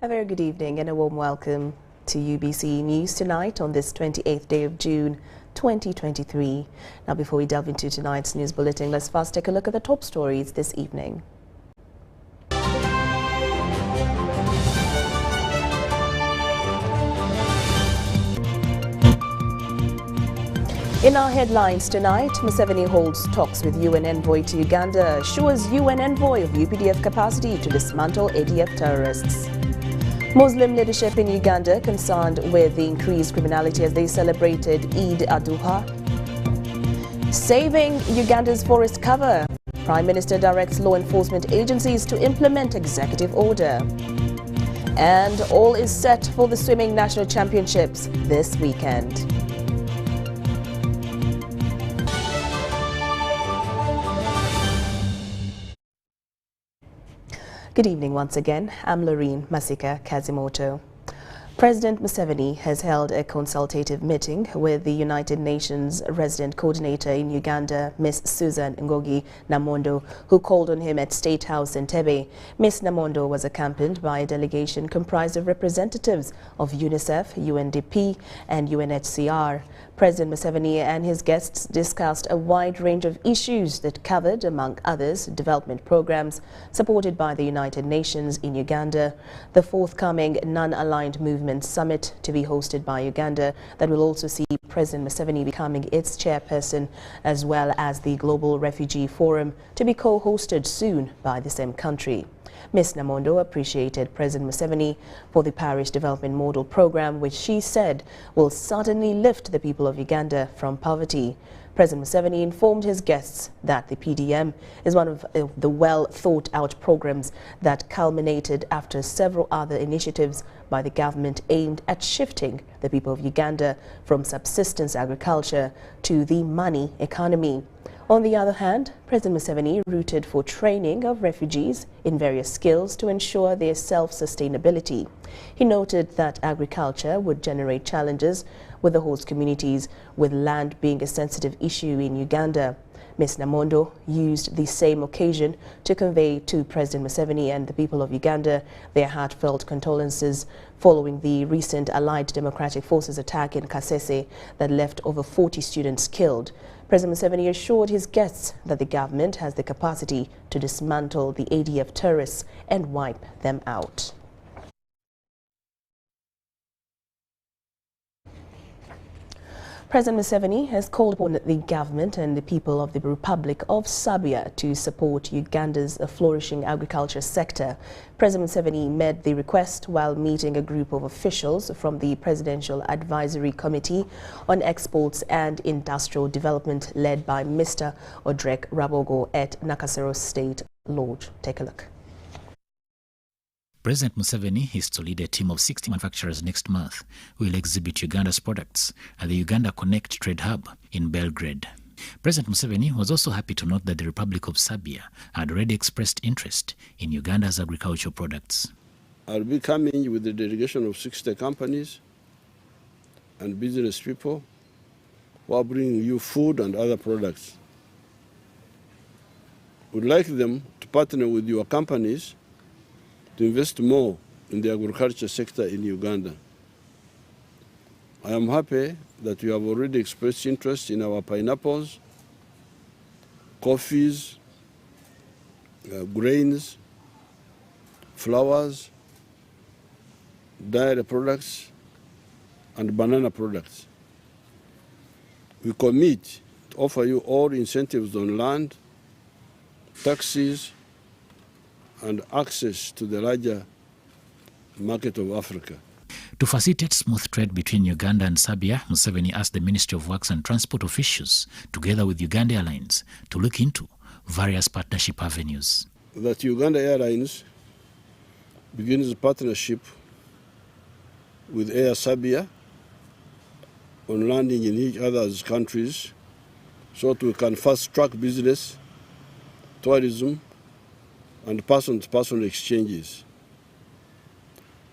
A very good evening and a warm welcome to UBC News tonight on this 28th day of June 2023. Now, before we delve into tonight's news bulletin, let's first take a look at the top stories this evening. In our headlines tonight, Museveni holds talks with UN envoy to Uganda, assures UN envoy of UPDF capacity to dismantle ADF terrorists. Muslim leadership in Uganda concerned with the increased criminality as they celebrated Eid Al-Adha. Saving Uganda's forest cover. Prime Minister directs law enforcement agencies to implement executive order. And all is set for the swimming national championships this weekend. Good evening once again. I'm Loreen Masika Kazimoto. President Museveni has held a consultative meeting with the United Nations resident coordinator in Uganda, Ms. Susan Ngogi Namondo, who called on him at State House in Entebbe. Ms. Namondo was accompanied by a delegation comprised of representatives of UNICEF, UNDP and UNHCR. President Museveni and his guests discussed a wide range of issues that covered, among others, development programs supported by the United Nations in Uganda, the forthcoming non-aligned movement summit to be hosted by Uganda that will also see President Museveni becoming its chairperson, as well as the Global Refugee Forum to be co-hosted soon by the same country. Ms. Namondo appreciated President Museveni for the Parish Development Model Program, which she said will certainly lift the people of Uganda from poverty. President Museveni informed his guests that the PDM is one of the well-thought-out programs that culminated after several other initiatives by the government aimed at shifting the people of Uganda from subsistence agriculture to the money economy. On the other hand, President Museveni rooted for training of refugees in various skills to ensure their self-sustainability. He noted that agriculture would generate challenges with the host communities, with land being a sensitive issue in Uganda. Ms. Namondo used the same occasion to convey to President Museveni and the people of Uganda their heartfelt condolences following the recent Allied Democratic Forces attack in Kasese that left over 40 students killed. President Museveni assured his guests that the government has the capacity to dismantle the ADF terrorists and wipe them out. President Museveni has called upon the government and the people of the Republic of Serbia to support Uganda's flourishing agriculture sector. President Museveni made the request while meeting a group of officials from the Presidential Advisory Committee on Exports and Industrial Development led by Mr. Arach-Amoko at Nakasero State Lodge. Take a look. President Museveni is to lead a team of 60 manufacturers next month who will exhibit Uganda's products at the Uganda Connect Trade Hub in Belgrade. President Museveni was also happy to note that the Republic of Serbia had already expressed interest in Uganda's agricultural products. I'll be coming with a delegation of 60 companies and business people who are bringing you food and other products. We'd like them to partner with your companies to invest more in the agriculture sector in Uganda. I am happy that you have already expressed interest in our pineapples, coffees, grains, flowers, dairy products, and banana products. We commit to offer you all incentives on land, taxes, and access to the larger market of Africa. To facilitate smooth trade between Uganda and Serbia, Museveni asked the Ministry of Works and Transport officials, together with Uganda Airlines, to look into various partnership avenues. That Uganda Airlines begins a partnership with Air Serbia on landing in each other's countries so that we can fast-track business, tourism, and person-to-person exchanges.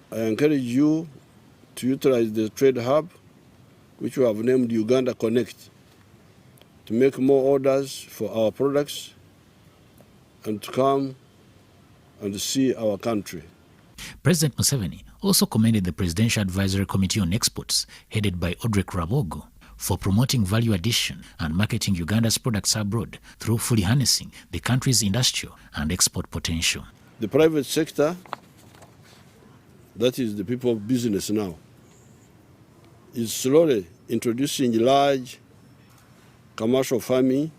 I encourage you to utilize the trade hub, which we have named Uganda Connect, to make more orders for our products and to come and see our country. President Museveni also commended the Presidential Advisory Committee on Exports, headed by Arach-Amoko, for promoting value addition and marketing Uganda's products abroad through fully harnessing the country's industrial and export potential. The private sector, that is the people of business now, is slowly introducing large commercial farming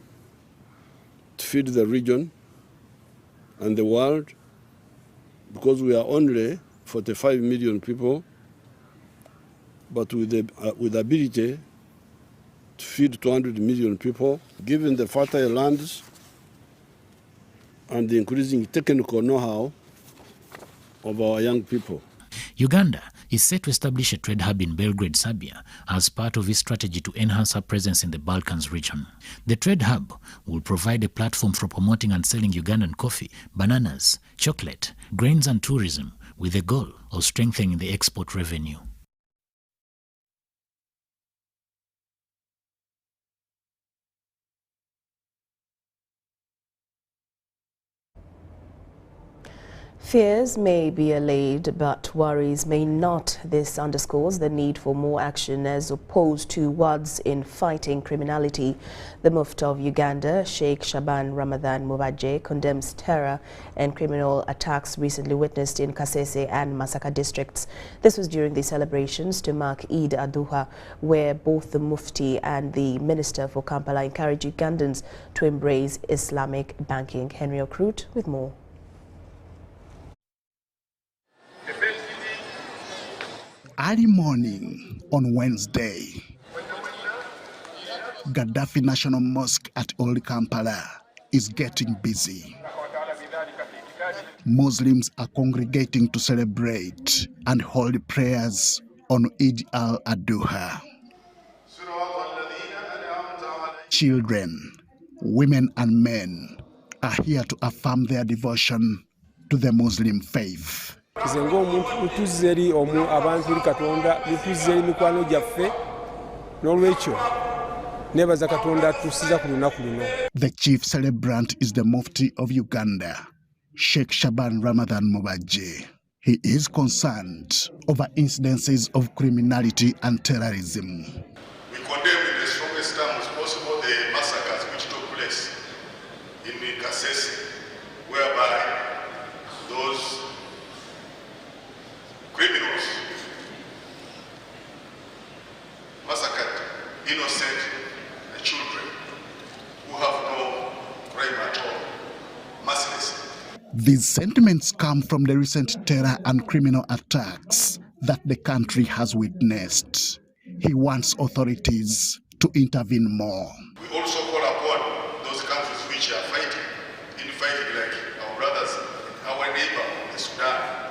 to feed the region and the world, because we are only 45 million people, but with the ability to feed 200 million people, given the fertile lands and the increasing technical know-how of our young people. Uganda is set to establish a trade hub in Belgrade, Serbia, as part of its strategy to enhance her presence in the Balkans region. The trade hub will provide a platform for promoting and selling Ugandan coffee, bananas, chocolate, grains and tourism, with the goal of strengthening the export revenue. Fears may be allayed, but worries may not. This underscores the need for more action as opposed to words in fighting criminality. The Mufti of Uganda, Sheikh Shaban Ramadan Mubaje, condemns terror and criminal attacks recently witnessed in Kasese and Masaka districts. This was during the celebrations to mark Eid Al-Adha, where both the Mufti and the Minister for Kampala encouraged Ugandans to embrace Islamic banking. Henry Okrut with more. Early morning on Wednesday, Gaddafi National Mosque at Old Kampala is getting busy. Muslims are congregating to celebrate and hold prayers on Eid Al-Adha. Children, women and men are here to affirm their devotion to the Muslim faith. The chief celebrant is the Mufti of Uganda, Sheikh Shaban Ramadan Mubaje. He is concerned over incidences of criminality and terrorism. We condemn in the strongest terms possible the massacres which took place in Kasese, whereby those criminals massacred innocent children who have no crime at all, mercilessly. These sentiments come from the recent terror and criminal attacks that the country has witnessed. He wants authorities to intervene more. We also call upon those countries which are fighting, like our brothers, our neighbor, the Sudan,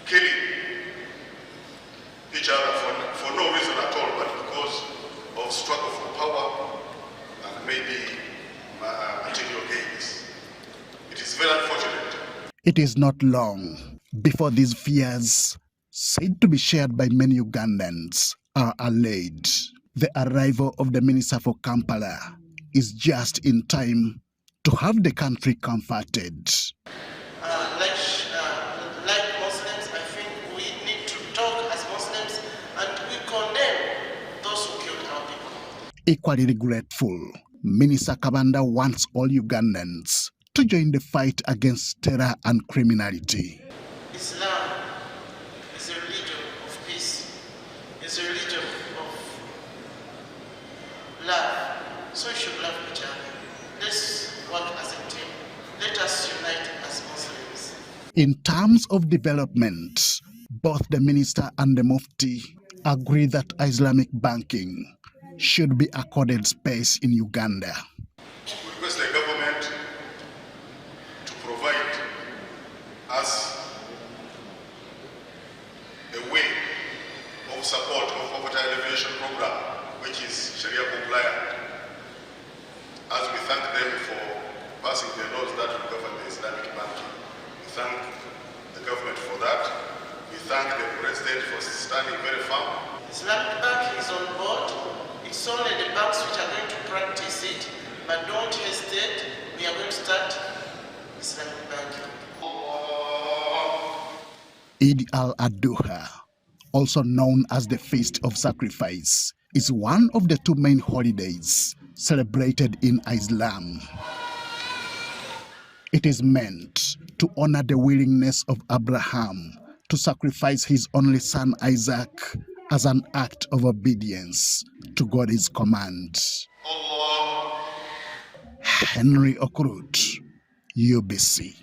killing each other for no reason at all, but because of struggle for power and maybe material gains. It is very unfortunate. It is not long before these fears, said to be shared by many Ugandans, are allayed. The arrival of the Minister for Kampala is just in time to have the country comforted. Like Muslims, I think we need to talk as Muslims and we condemn those who killed our people. Equally regretful, Minister Kabanda wants all Ugandans to join the fight against terror and criminality. Islam is a religion of peace, is a religion of love, so we should love each other. Let's work as a team. Let us unite as Muslims. In terms of development, both the minister and the Mufti agree that Islamic banking should be accorded space in Uganda. We request the government to provide us a way of support of poverty alleviation program, which is Sharia compliant, as we thank them for passing the laws that will govern the Islamic banking. We thank the government for that. We thank the President for standing very firm. Islamic banking is on board. It's only the banks which are going to practice it, but don't hesitate. We are going to start Islamic banking. Eid Al-Adha, also known as the Feast of Sacrifice, is one of the two main holidays celebrated in Islam. It is meant to honor the willingness of Abraham to sacrifice his only son Isaac as an act of obedience to God's command. Henry Okrut, UBC.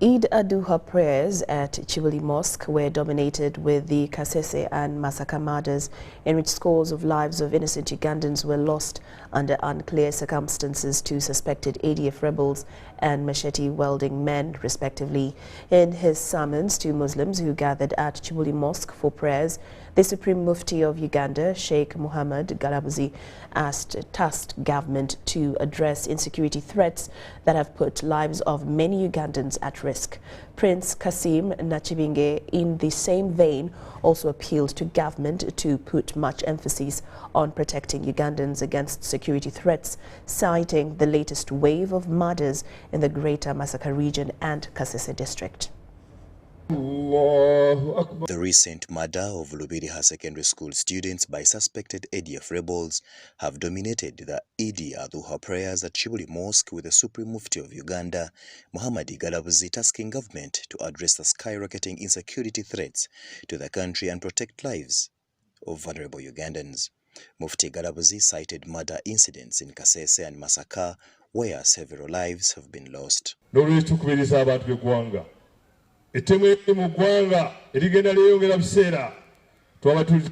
Eid Al-Adha prayers at Chibuli Mosque were dominated with the Kasese and Masaka murders, in which scores of lives of innocent Ugandans were lost under unclear circumstances to suspected ADF rebels and machete-wielding men, respectively. In his summons to Muslims who gathered at Chibuli Mosque for prayers, the Supreme Mufti of Uganda, Sheikh Muhammad Galabuzi, tasked government to address insecurity threats that have put lives of many Ugandans at risk. Prince Kasim Nachibinge, in the same vein, also appealed to government to put much emphasis on protecting Ugandans against security threats, citing the latest wave of murders in the Greater Masaka region and Kasese district. The recent murder of Lubiriha Secondary School students by suspected ADF rebels have dominated the Eid Al-Adha prayers at Chibuli Mosque, with the Supreme Mufti of Uganda, Muhammad Galabuzi, tasking government to address the skyrocketing insecurity threats to the country and protect lives of vulnerable Ugandans. Mufti Galabuzi cited murder incidents in Kasese and Masaka, where several lives have been lost. Etemu mu ggwanga erigenda lyeyongera biseera twaba tuli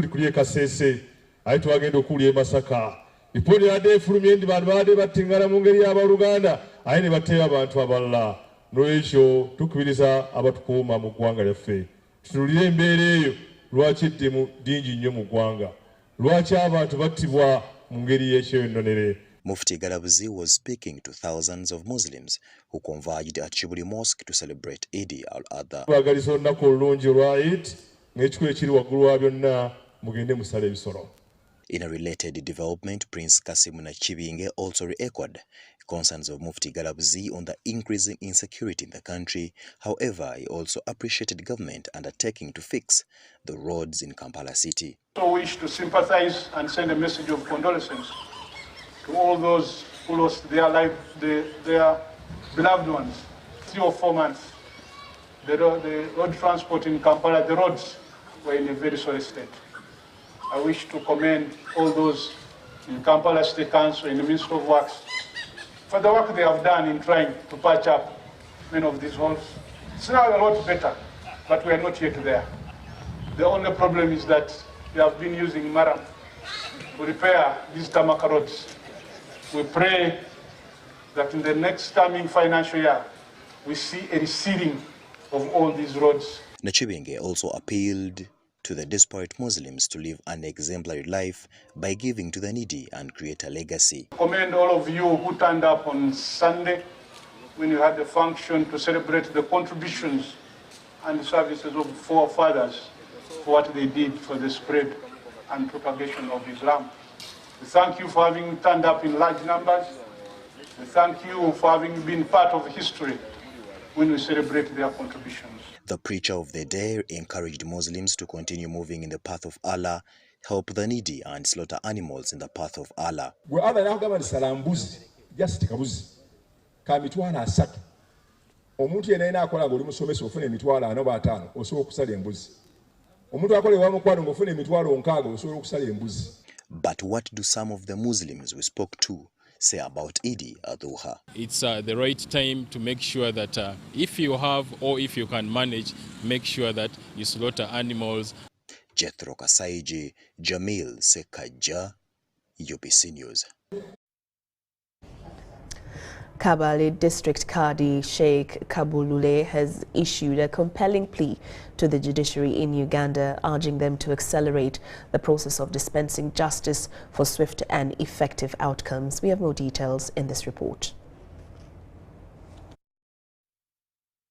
kuli Kasese aye twagenda okulya Masaka lipooti yadde efulumye nti bantu baadde battingana mu ngeri y'abaluganda aye ne bateeba abantu abalala. N'ekyo tukubiriza abatukuuma mu ggwanga lyaffe tutuulire embeera eyo. Lwaki eddimu dingi nnyo mu ggwanga? Lwaki abantu battibwa mu ngeri y'ekyewennonere? Mufti Galabuzi was speaking to thousands of Muslims who converged at Chibuli Mosque to celebrate Eid Al-Adha. In a related development, Prince Kasim Nachibinge also re-echoed concerns of Mufti Galabuzi on the increasing insecurity in the country. However, he also appreciated government undertaking to fix the roads in Kampala city. I wish to sympathize and send a message of condolences to all those who lost their life, their beloved ones. 3 or 4 months, the road transport in Kampala, the roads were in a very sorry state. I wish to commend all those in Kampala State Council, in the Ministry of Works, for the work they have done in trying to patch up many of these holes. It's now a lot better, but we are not yet there. The only problem is that we have been using Maram to repair these tarmac roads. We pray that in the next coming financial year, we see a receding of all these roads. Nachibinge also appealed to the desperate Muslims to live an exemplary life by giving to the needy and create a legacy. I commend all of you who turned up on Sunday when you had the function to celebrate the contributions and the services of forefathers for what they did for the spread and propagation of Islam. We thank you for having turned up in large numbers. We thank you for having been part of history when we celebrate their contributions. The preacher of the day encouraged Muslims to continue moving in the path of Allah, help the needy, and slaughter animals in the path of Allah. Omuntu yenna ayina akola ng'oli musomesa ofuna emitwalo 4 5 osobola okusala embuzi. Omuntu akola ewamukwano ng'ofuna emitwalo 6 osobola okusala embuzi. But what do some of the Muslims we spoke to say about Eid Al-Adha? It's the right time to make sure that if you have or if you can manage, make sure that you slaughter animals. Jethro Kasaiji, Jamil Sekaja, UBC News. Kabale District Kadi Sheikh Kabulule has issued a compelling plea to the judiciary in Uganda, urging them to accelerate the process of dispensing justice for swift and effective outcomes. We have more details in this report.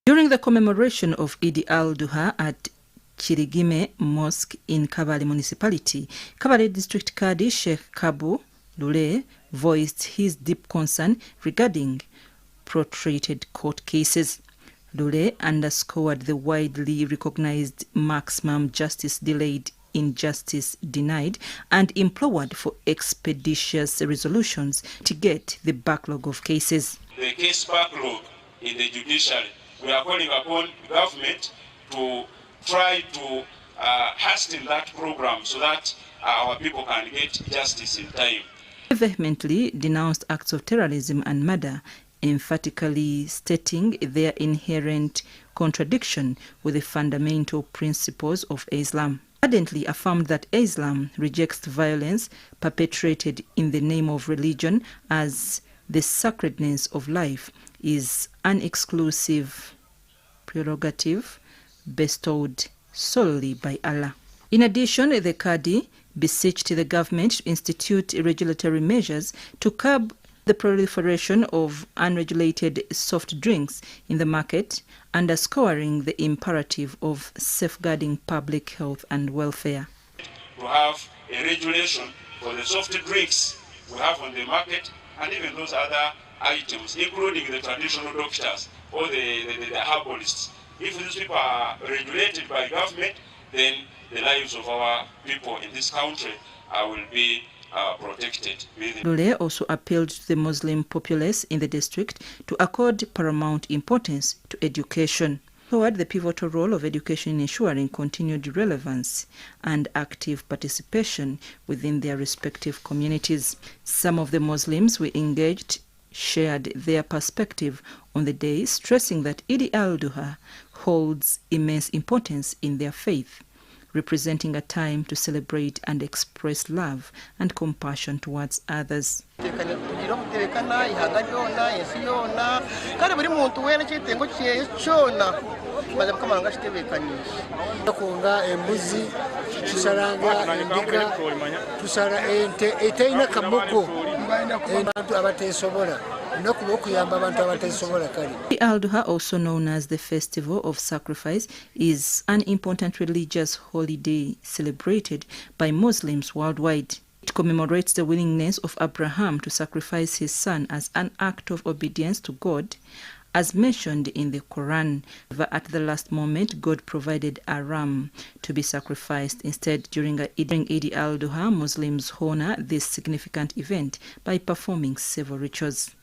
During the commemoration of Eid Al-Adha at Chirigime Mosque in Kabale Municipality, Kabale District Kadi Sheikh Kabu Lule voiced his deep concern regarding protracted court cases. Lule underscored the widely recognized maximum justice delayed, injustice denied, and implored for expeditious resolutions to get the backlog of cases. The case backlog in the judiciary, we are calling upon government to try to hasten that program so that our people can get justice in time. He vehemently denounced acts of terrorism and murder, emphatically stating their inherent contradiction with the fundamental principles of Islam. Ardently affirmed that Islam rejects violence perpetrated in the name of religion, as the sacredness of life is an exclusive prerogative bestowed solely by Allah. In addition, the Qadi beseeched the government to institute regulatory measures to curb the proliferation of unregulated soft drinks in the market, underscoring the imperative of safeguarding public health and welfare. To have a regulation for the soft drinks we have on the market and even those other items, including the traditional doctors or the herbalists. If these people are regulated by government, then the lives of our people in this country will be protected. Lule also appealed to the Muslim populace in the district to accord paramount importance to education. Toward the pivotal role of education in ensuring continued relevance and active participation within their respective communities. Some of the Muslims we engaged shared their perspective on the day, stressing that Eid Al-Adha holds immense importance in their faith, representing a time to celebrate and express love and compassion towards others. Al-Adha, also known as the Festival of Sacrifice, is an important religious holiday celebrated by Muslims worldwide. It commemorates the willingness of Abraham to sacrifice his son as an act of obedience to God, as mentioned in the Quran. At the last moment, God provided a ram to be sacrificed. Instead, during Eid Al-Adha, Muslims honor this significant event by performing several rituals.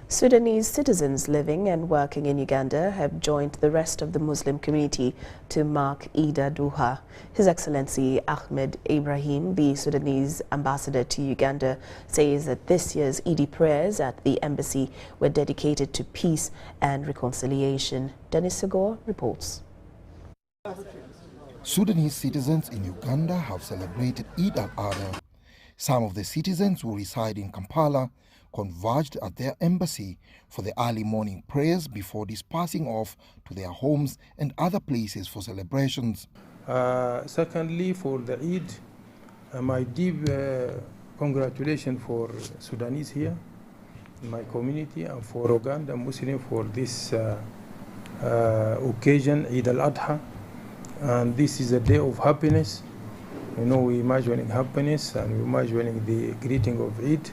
Sudanese citizens living and working in Uganda have joined the rest of the Muslim community to mark Eid Al-Adha. His Excellency Ahmed Ibrahim, the Sudanese ambassador to Uganda, says that this year's Eid prayers at the embassy were dedicated to peace and reconciliation. Dennis Segor reports. Sudanese citizens in Uganda have celebrated Eid Al-Adha. Some of the citizens who reside in Kampala converged at their embassy for the early morning prayers before dispersing off to their homes and other places for celebrations. Secondly, for the Eid, my deep congratulations for Sudanese here in my community and for Uganda Muslim for this occasion, Eid Al-Adha. And this is a day of happiness. You know, we imagining happiness and we imagining the greeting of Eid.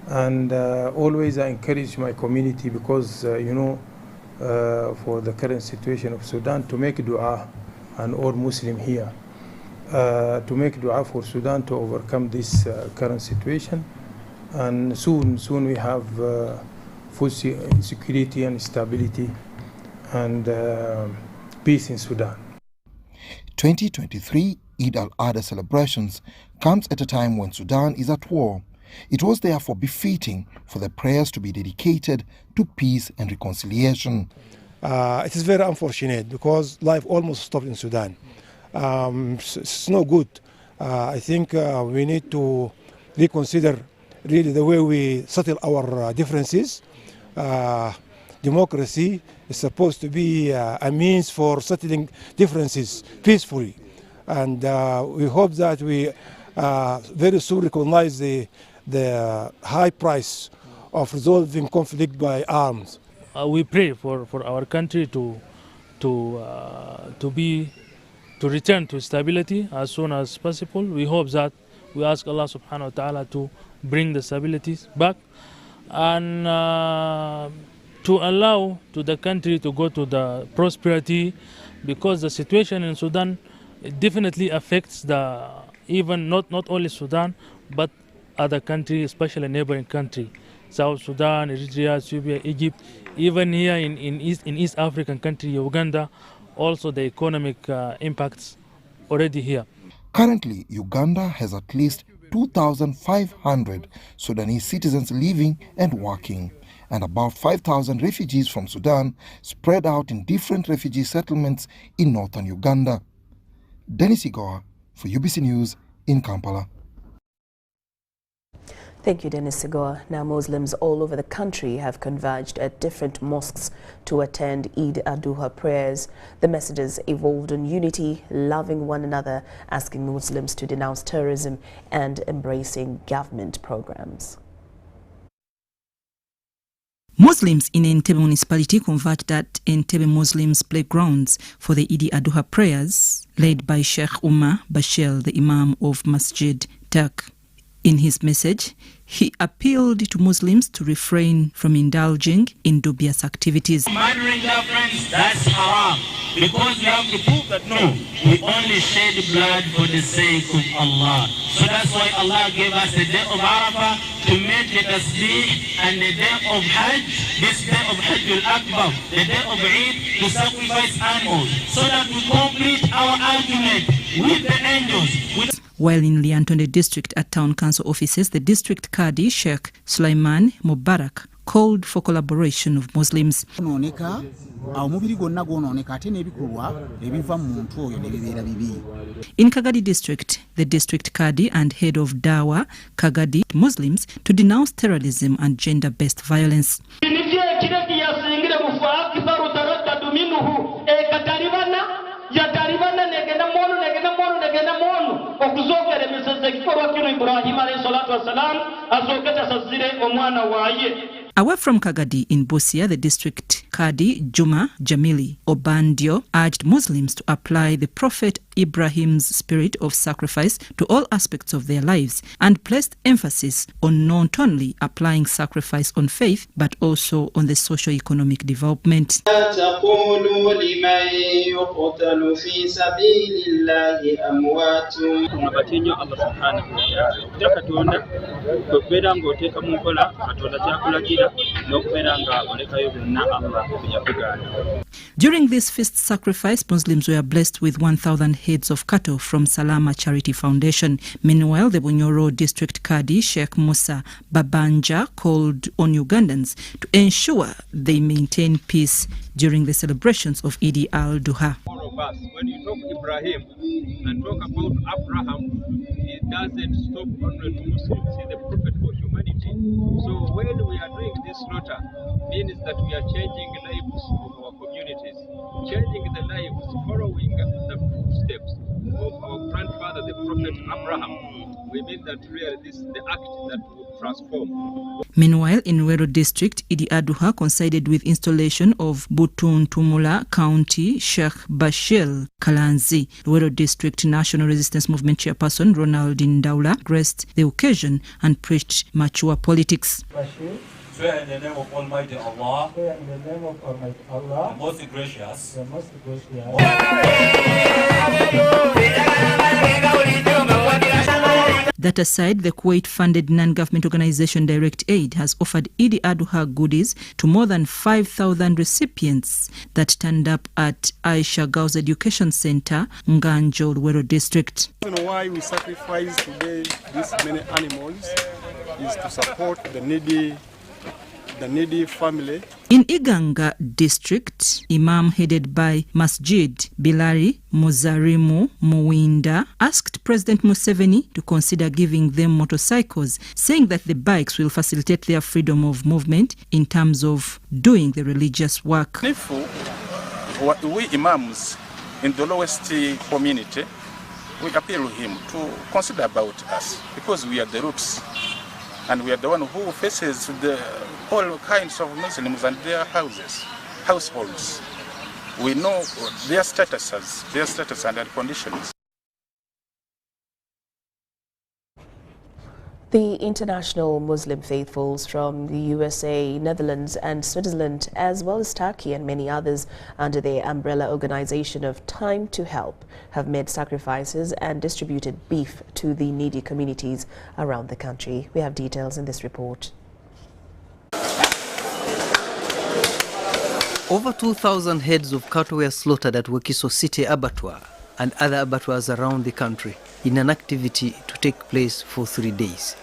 And always I encourage my community because, for the current situation of Sudan, to make dua, and all Muslim here, to make dua for Sudan to overcome this current situation. And soon we have full security and stability and peace in Sudan. 2023 Eid Al-Adha celebrations comes at a time when Sudan is at war. It was therefore befitting for the prayers to be dedicated to peace and reconciliation. It is very unfortunate because life almost stopped in Sudan. It's no good. I think we need to reconsider really the way we settle our differences. Democracy is supposed to be a means for settling differences peacefully. And we hope that we very soon recognize the high price of resolving conflict by arms. We pray for our country to be return to stability as soon as possible. We hope that we ask Allah subhanahu wa ta'ala to bring the stability back and to allow to the country to go to the prosperity, because the situation in Sudan definitely affects even not only Sudan but other countries, especially neighboring countries, South Sudan, Eritrea, Serbia, Egypt, even here in East African country, Uganda, also the economic impacts already here. Currently, Uganda has at least 2,500 Sudanese citizens living and working, and about 5,000 refugees from Sudan spread out in different refugee settlements in northern Uganda. Dennis Igoa for UBC News in Kampala. Thank you, Dennis Segoa. Now, Muslims all over the country have converged at different mosques to attend Eid Al-Adha prayers. The messages evolved on unity, loving one another, asking Muslims to denounce terrorism and embracing government programs. Muslims in Entebbe municipality converged at Entebbe Muslims playgrounds for the Eid Al-Adha prayers, led by Sheikh Umar Bashir, the Imam of Masjid Tak. In his message, he appealed to Muslims to refrain from indulging in dubious activities. Murdering our friends, that's haram. Because we have to prove that no, we only shed blood for the sake of Allah. So that's why Allah gave us the day of Arafah to make the tasbih, and the day of Hajj, this day of Hajj al-Akbar, the day of Eid, to sacrifice animals, so that we complete our argument with the angels. While in Liantonde district at town council offices, the district Qadi Sheikh Sulaiman Mubarak called for collaboration of Muslims. In Kagadi district, the district Qadi and head of Dawa Kagadi Muslims to denounce terrorism and gender-based violence. Away from Kagadi in Busia, the district Qadi Juma Jamili Obandio urged Muslims to apply the Prophet Ibrahim's spirit of sacrifice to all aspects of their lives, and placed emphasis on not only applying sacrifice on faith but also on the socio-economic development. During this feast sacrifice, Muslims were blessed with 1,000 heads of cattle from Salama Charity Foundation. Meanwhile, the Bunyoro District Qadi Sheikh Musa Babanja called on Ugandans to ensure they maintain peace during the celebrations of Eid Al-Adha. When you talk Ibrahim and talk about Abraham, it doesn't stop only to Muslims. He's the prophet for humanity. So when we are doing this slaughter, means that we are changing the lives of our communities, changing the lives, following the footsteps of our grandfather, the prophet Abraham. We mean that really this is the act that would transform. Meanwhile, in Wero District, Eid Al-Adha coincided with installation of Butuntumula County Sheikh Bashir Kalanzi. Wero District National Resistance Movement Chairperson Ronald Ndaula graced the occasion and preached mature politics. Swear in the name of Almighty Allah. Swear in the name of Almighty Allah. The most gracious. The most gracious. That aside, the Kuwait-funded non-government organization Direct Aid has offered Eid Al-Adha goodies to more than 5,000 recipients that turned up at Aisha Girls Education Center, Nganjo, Wero District. The reason why we sacrifice today these many animals is to support the needy family. In Iganga district, Imam headed by Masjid Bilari Muzarimu Muwinda asked President Museveni to consider giving them motorcycles, saying that the bikes will facilitate their freedom of movement in terms of doing the religious work. If we imams in the lowest community, we appeal to him to consider about us, because we are the roots. And we are the one who faces all kinds of Muslims and their households. we know their status and their conditions. The international Muslim faithfuls from the USA, Netherlands and Switzerland, as well as Turkey and many others under the umbrella organization of Time to Help, have made sacrifices and distributed beef to the needy communities around the country. We have details in this report. Over 2,000 heads of cattle were slaughtered at Wakiso City Abattoir and other abattoirs around the country in an activity to take place for 3 days.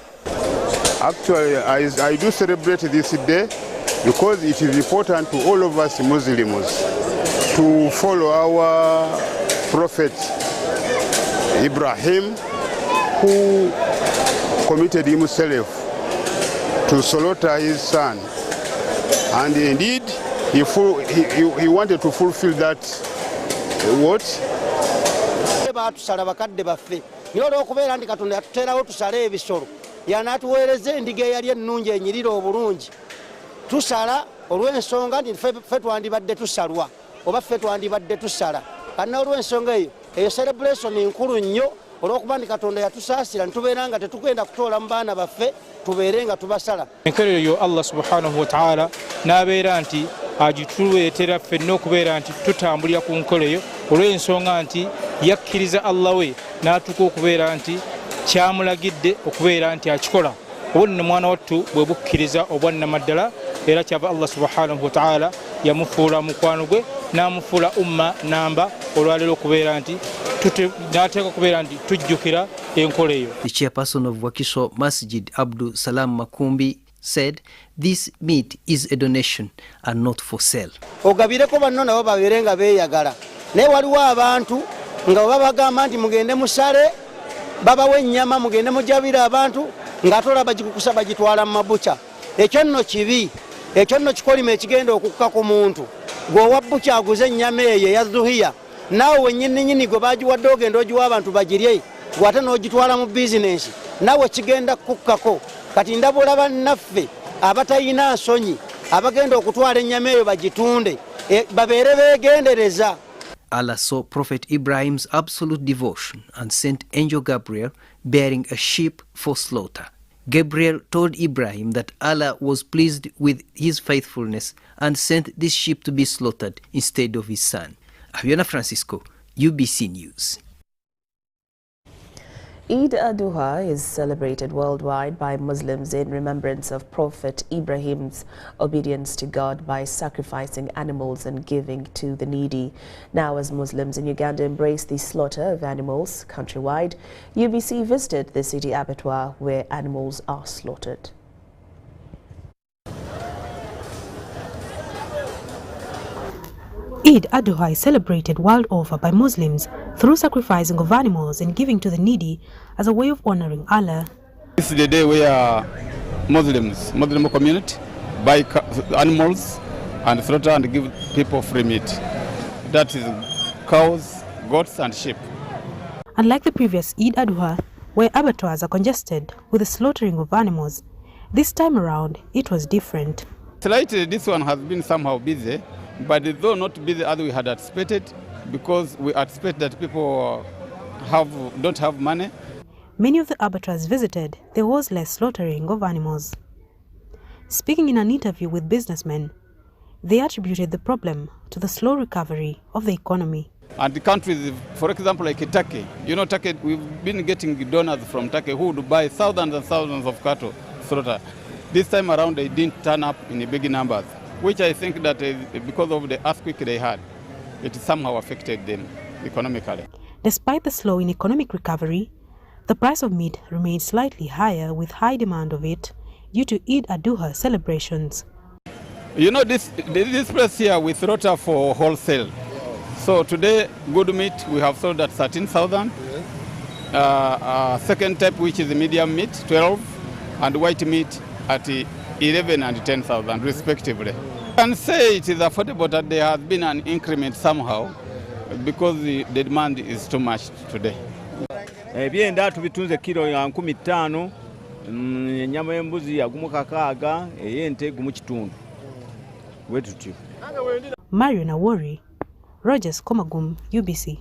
Actually, I do celebrate this day because it is important to all of us Muslims to follow our Prophet Ibrahim, who committed himself to slaughter his son. And indeed, he wanted to fulfill that what? yanatuweereza endiga eyali ennungi enyirira obulungi tusala olw'ensonga nti ffe twandibadde tusalwa oba ffe twandibadde tusala kana olw'ensonga eyo celebration nkulu nnyo olw'okuba nti Katonda yatusaasira nitubeera nga tetugenda kutoola mu baana baffe tubeere nga tubasala. Enkolero yo Allah subhanahu wa ta'ala n'abeera nti agituleetera ffenna okubeera nti tutambulira ku nkolo eyo olw'ensonga nti yakkiriza Allah we n'atuka okubeera nti kyamulagidde okubeera nti akikola obonna mwana wattu bwe bukkiriza obwannamaddala era kyava Allah subhanahu wa ta'ala yamufuula mukwano gwe n'amufuula umma namba olwaleero okubeera nti n'ateeka okubeera nti tujjukira enkola eyo. The chairperson of Wakiso Masjid, Abdul Salam Makumbi, said this meat is a donation and not for sale. Ogabireko banno nabo babeere nga beeyagala naye waliwo abantu nga baba bagamba nti mugende musale babawe ennyama mugende mujabira abantu ng'atola bagikukusa bagitwala mu mabucha. Ekyo nno kibi, ekyo nno kikolima ekigenda okukka ku muntu gweowa bucha aguze ennyama eyo eya zuhiya naawe wennyini gwe bagiwadde ogenda ogiwa abantu bagirye gwate n'ogitwala mu bizinensi naawe kigenda kukkako. Kati ndabula bannaffe abatalina nsonyi abagenda okutwala ennyama eyo bagitunde babeere beegendereza. Allah saw Prophet Ibrahim's absolute devotion and sent Angel Gabriel bearing a sheep for slaughter. Gabriel told Ibrahim that Allah was pleased with his faithfulness and sent this sheep to be slaughtered instead of his son. Aviana Francisco, UBC News. Eid Al-Adha is celebrated worldwide by Muslims in remembrance of Prophet Ibrahim's obedience to God by sacrificing animals and giving to the needy. Now, as Muslims in Uganda embrace the slaughter of animals countrywide, UBC visited the city abattoir where animals are slaughtered. Eid Al-Adha is celebrated world over by Muslims through sacrificing of animals and giving to the needy as a way of honoring Allah. This is the day where Muslim community buy animals and slaughter and give people free meat. That is cows, goats and sheep. Unlike the previous Eid Al-Adha, where abattoirs are congested with the slaughtering of animals, this time around it was different. Slightly, this one has been somehow busy, but though not busy as we had anticipated, because we anticipate that people don't have money. Many of the abattoirs visited, there was less slaughtering of animals. Speaking in an interview with businessmen, they attributed the problem to the slow recovery of the economy. And the countries, for example, like Turkey, Turkey, we've been getting donors from Turkey who would buy thousands and thousands of cattle slaughter. This time around, they didn't turn up in big numbers, which I think that because of the earthquake they had, it somehow affected them economically. Despite the slow in economic recovery, the price of meat remained slightly higher with high demand of it due to Eid Al-Adha celebrations. This place here we slaughter for wholesale. So today, good meat we have sold at 13,000. Second type, which is the medium meat, 12, and white meat at 11 and 10,000 respectively. I can say it is affordable that there has been an increment somehow because the demand is too much today. Ebyenda tubitunze kilo ya 15, ennyama y'embuzi ya gumu kakaaga, ey'ente gumu kitundu. Bwe tutyo. Mario Nawori, Rogers Komagum, UBC.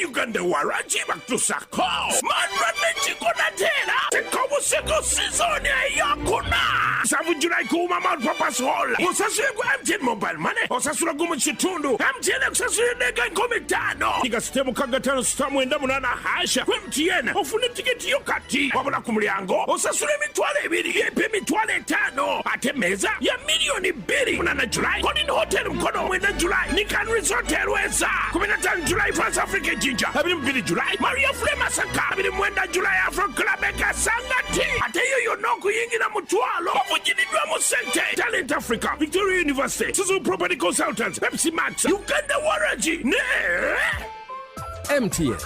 Uganda waraji batusako manramechi konatela tekomuseko sizoni yakuna savu July kuma mal papas hall usasule kwa MTN mobile money usasule gumu chitundu MTN usasule nega nkomitano iga sistemu kagatano stamu enda munana hasha kwa MTN ufune tiketi yokati wabula kumliango usasule mitwale ibiri yepe mitwale tano ate meza ya milioni biri munana July Kodin Hotel mkono mwenda July Nikan Resort Airways 15 July France Africa Jinja Abiri July Maria Flema Saka Abiri Mwenda July Afro Club Eka Sangati Ate yo noku yingi na mutualo Wafujini dwa musente Talent Africa Victoria University Suzu Property Consultants Pepsi Max Uganda Waraji Ne MTN.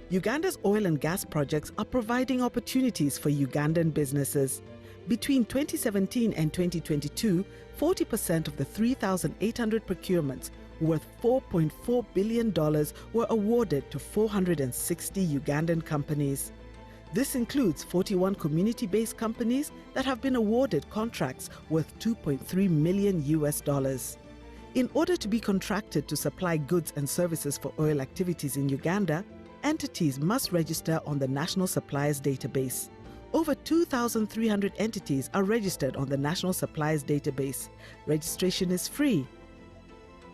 Uganda's oil and gas projects are providing opportunities for Ugandan businesses. Between 2017 and 2022, 40% of the 3,800 procurements worth $4.4 billion were awarded to 460 Ugandan companies. This includes 41 community-based companies that have been awarded contracts worth $2.3 million. In order to be contracted to supply goods and services for oil activities in Uganda, entities must register on the National Suppliers Database. Over 2,300 entities are registered on the National Suppliers Database. Registration is free.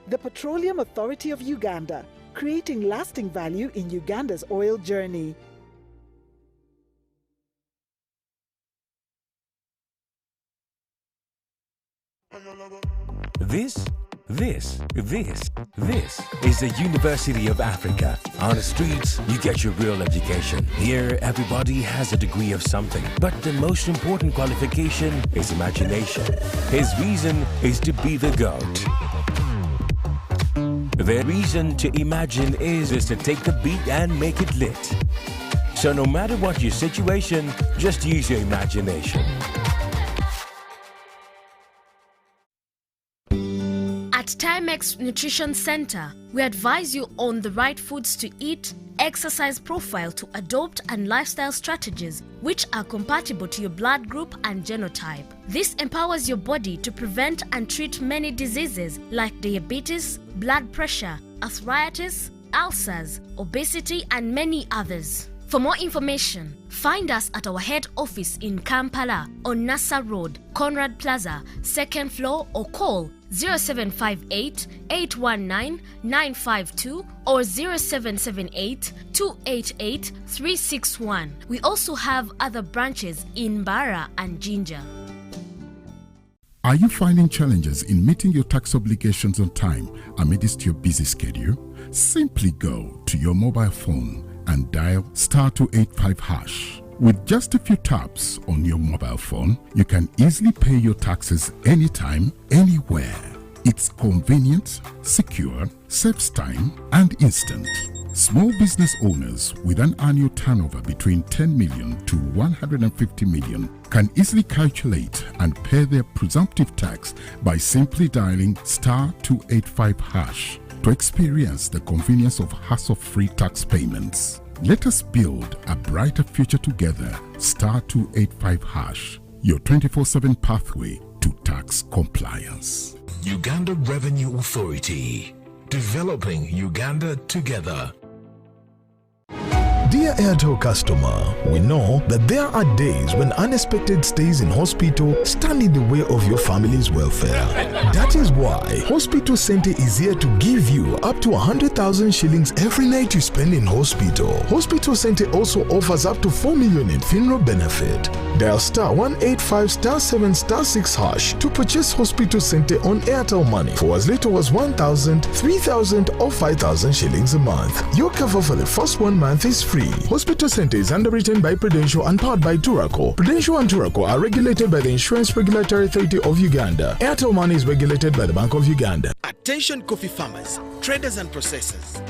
The Petroleum Authority of Uganda, creating lasting value in Uganda's oil journey. This is the University of Africa. On the streets, you get your real education. Here, everybody has a degree of something. But the most important qualification is imagination. His reason is to be the GOAT. The reason to imagine is to take the beat and make it lit. So no matter what your situation, just use your imagination. At Timex Nutrition Center, we advise you on the right foods to eat, exercise profile to adopt, and lifestyle strategies which are compatible to your blood group and genotype. This empowers your body to prevent and treat many diseases like diabetes, blood pressure, arthritis, ulcers, obesity, and many others. For more information, find us at our head office in Kampala on Nassa Road, Conrad Plaza, 2nd floor, or call 0758 819 952 or 0778 288 361. We also have other branches in Bara and Jinja. Are you finding challenges in meeting your tax obligations on time amidst your busy schedule? Simply go to your mobile phone and dial *285#. With just a few taps on your mobile phone, you can easily pay your taxes anytime, anywhere. It's convenient, secure, saves time, and instant. Small business owners with an annual turnover between 10 million to 150 million can easily calculate and pay their presumptive tax by simply dialing *285# to experience the convenience of hassle-free tax payments. Let us build a brighter future together. *285#, your 24/7 pathway to tax compliance. Uganda Revenue Authority, developing Uganda together. Dear Airtel customer, we know that there are days when unexpected stays in hospital stand in the way of your family's welfare. That is why Hospital Center is here to give you up to 100,000 shillings every night you spend in hospital. Hospital Center also offers up to 4 million in funeral benefit. Dial *185*7*6# to purchase Hospital Center on Airtel Money for as little as 1,000, 3,000 or 5,000 shillings a month. Your cover for the first 1 month is free. free. Hospital Center is underwritten by Prudential and powered by Turaco. Prudential and Turaco are regulated by the Insurance Regulatory Authority of Uganda. Airtel Money is regulated by the Bank of Uganda. Attention coffee farmers, traders and processors.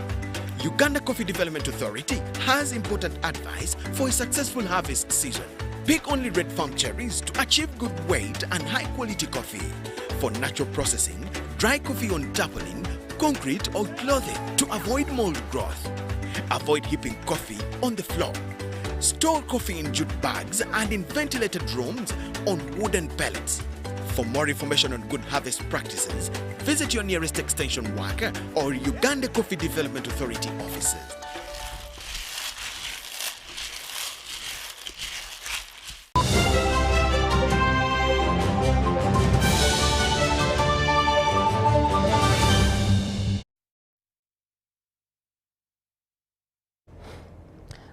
Uganda Coffee Development Authority has important advice for a successful harvest season. Pick only red farm cherries to achieve good weight and high quality coffee. For natural processing, dry coffee on tarpaulin, concrete or clothing to avoid mold growth. Avoid heaping coffee on the floor. Store coffee in jute bags and in ventilated rooms on wooden pallets. For more information on good harvest practices, visit your nearest extension worker or Uganda Coffee Development Authority offices.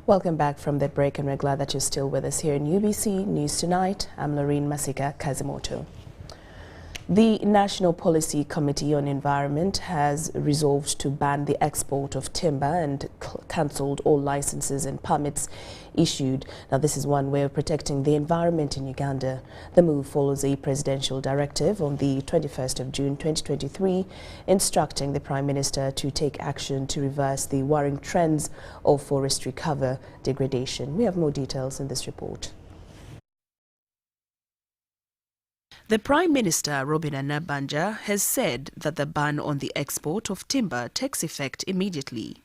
Welcome back from the break, and we're glad that you're still with us here in UBC News Tonight. I'm Lorene Masika Kazimoto. The National Policy Committee on Environment has resolved to ban the export of timber and cancelled all licenses and permits issued. Now, this is one way of protecting the environment in Uganda. The move follows a presidential directive on the 21st of June 2023 instructing the Prime Minister to take action to reverse the worrying trends of forestry cover degradation. We have more details in this report. The Prime Minister, Robina Nabanja, has said that the ban on the export of timber takes effect immediately.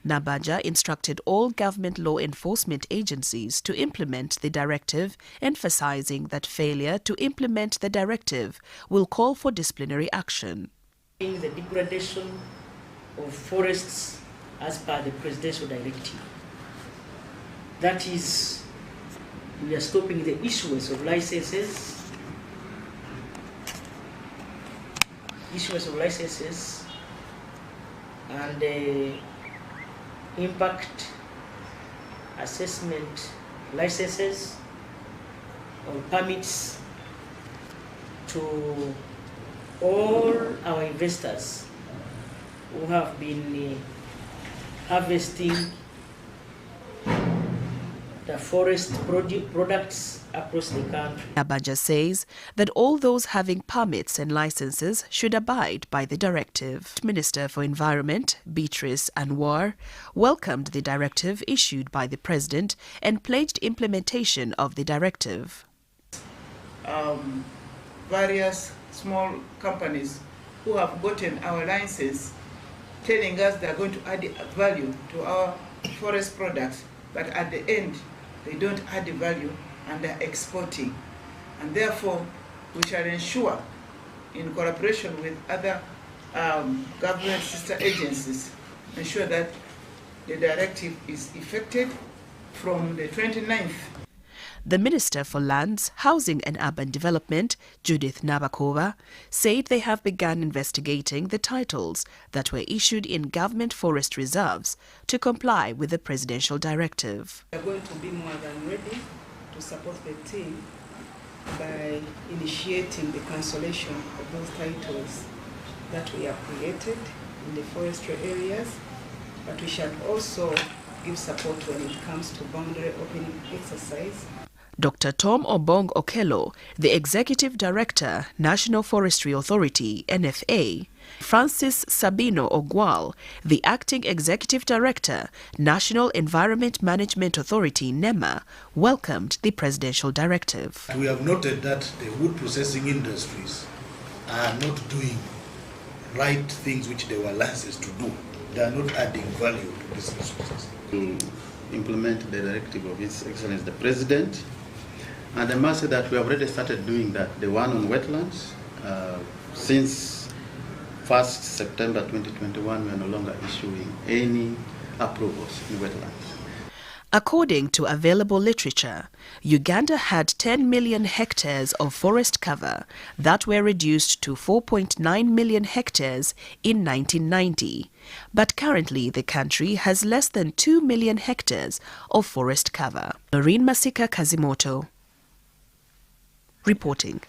Nabanja instructed all government law enforcement agencies to implement the directive, emphasizing that failure to implement the directive will call for disciplinary action. The degradation of forests as per the presidential directive. That is, we are stopping the issuance of licenses, and impact assessment licenses or permits to all our investors who have been harvesting the forest products across the country. Nabanja says that all those having permits and licenses should abide by the directive. Minister for Environment, Beatrice Anwar, welcomed the directive issued by the President and pledged implementation of the directive. Various small companies who have gotten our license telling us they are going to add value to our forest products, but at the end they don't add the value and they're exporting. And therefore, we shall ensure, in collaboration with other government sister agencies, ensure that the directive is effected from the 29th. The Minister for Lands, Housing and Urban Development, Judith Nabakova, said they have begun investigating the titles that were issued in government forest reserves to comply with the presidential directive. We are going to be more than ready to support the team by initiating the cancellation of those titles that we have created in the forestry areas, but we shall also give support when it comes to boundary opening exercise. Dr. Tom Obong Okello, the Executive Director, National Forestry Authority, NFA, Francis Sabino Ogwal, the Acting Executive Director, National Environment Management Authority, NEMA, welcomed the presidential directive. We have noted that the wood processing industries are not doing right things which they were licensed to do. They are not adding value to these resources. To implement the directive of His Excellency the President, and I must say that we have already started doing that. The one on wetlands, since 1st September 2021, we are no longer issuing any approvals in wetlands. According to available literature, Uganda had 10 million hectares of forest cover that were reduced to 4.9 million hectares in 1990. But currently the country has less than 2 million hectares of forest cover. Lorene Masika Kazimoto reporting.